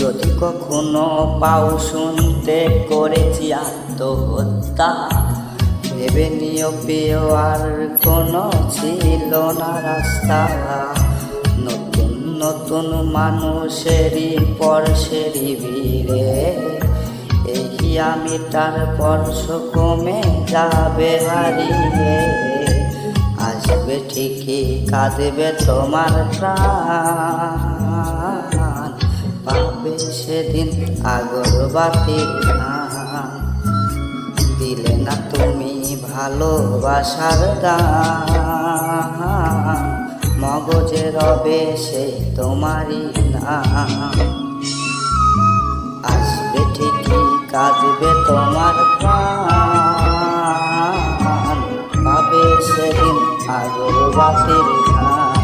যদি কখনো পাও শুনতে করেছি আত্মহত্যা, ভেবে নিও পেও আর কোনো ছিল না রাস্তা। নতুন নতুন মানুষেরই পরশেরই ভিড়ে এই আমি তার স্পর্শ কমে যাবে হারিয়ে। আসবে ঠিকই কাঁদবে তোমার প্রাণ, পাবে সেদিন আগরবাতির নাম। দিলে না তুমি ভালোবাসার দাম, মগজে রবে সেই তোমারই নাম। আসবে ঠিকই কাঁদবে তোমার প্রাণ, পাবে সেদিন আগরবাতির নাম।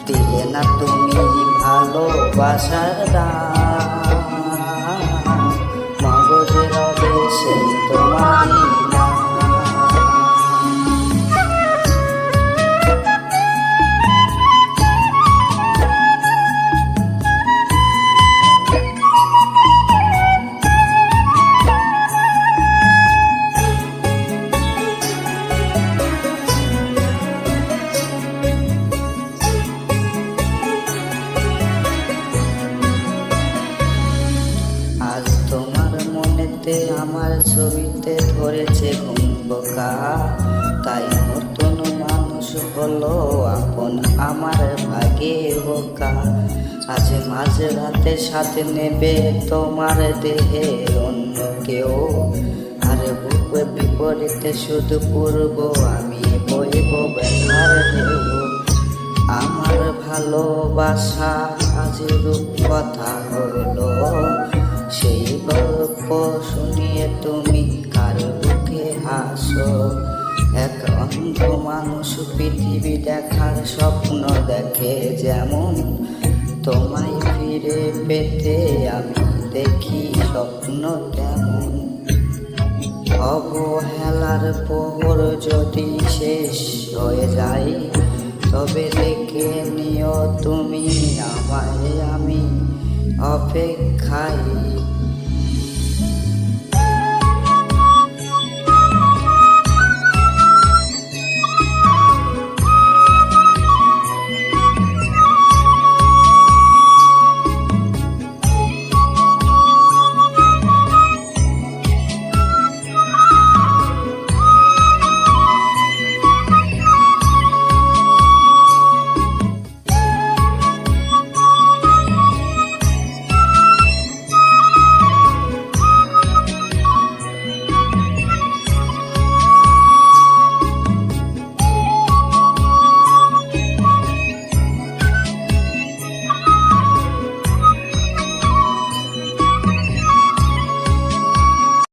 দিলে না তুমি ভালোবাসার দাম, মগজে রবে সেই তোমারই নাম। আজ তোমার মনেতে আমার ছবিতে ধরেছে ঘুমবোকা, তাই নতুন মানুষ হলো আপন আমার ভাগে বোকা। আজ মাঝে রাতে সাথে নেবে তোমার দেহে অন্য কেউ, আর বুকে বিপরীতে শুধু পূর্ব আমি বইব ব্যথার ঢেউ। আমার ভালোবাসা আজ রূপকথা হলো, সেই গল্প শুনিয়ে তুমি কার বুকে হাসো। এক অন্ধ মানুষ পৃথিবী দেখার স্বপ্ন দেখে যেমন, তোমায় ফিরে পেতে আমি দেখি স্বপ্ন তেমন। অবহেলার প্রহর যদি শেষ হয়ে যায়, তবে দেখে নিও তুমি আমায়, আমি অপেক্ষায়।